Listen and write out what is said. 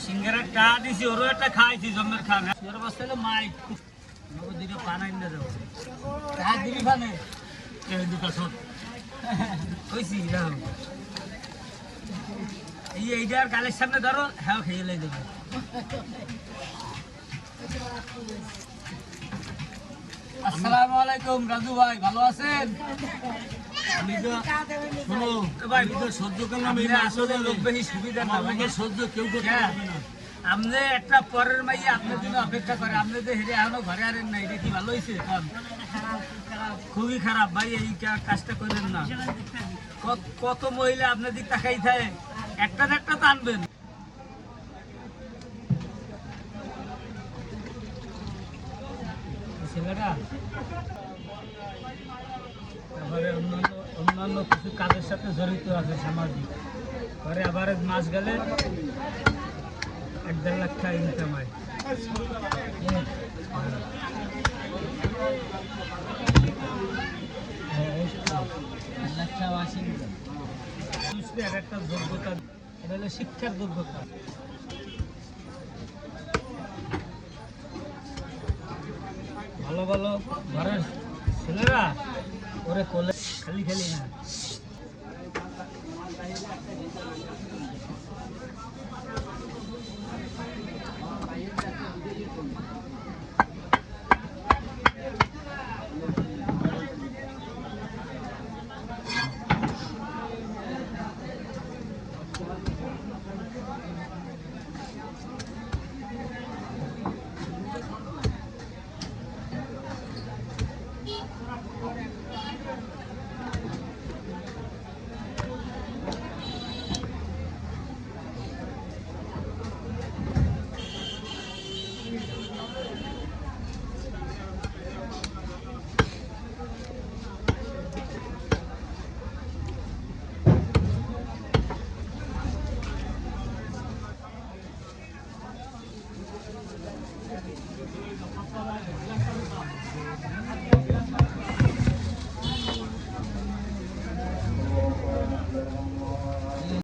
সিঙ্গারা টা দিছি ওরও একটা খাইছি জন্মের খান ওর বসতে মাইক দুটো পানাই না যাবো তা দিবি পানে দুটো শোট কইছি এইটার গালের সামনে ধরো হ্যাঁ খেয়ে লাই দেবে আসসালামু আলাইকুম রাজু ভাই ভালো আছেন আপনি একটা পরের মাইয়ে আপনার জন্য অপেক্ষা করে আপনি তো হেরে এখনো ঘরে আনেন না এটা কি ভালো হয়েছে খুবই খারাপ ভাই এই কাজটা করলেন না কত মহিলা আপনার দিক তাকাই থাকে একটা তো আনবেন ছেলেটা তারপরে অন্যান্য কিছু কাজের সাথে জড়িত আছে সামাজিক পরে আবার মাস গেলে 1-1.5 লাখ টাকা ইনকাম হয় একটা যোগ্যতা এটা হলো শিক্ষার যোগ্যতা ভালো ভালো ঘরের ছেলেরা ওরে কোলে খালি খালি না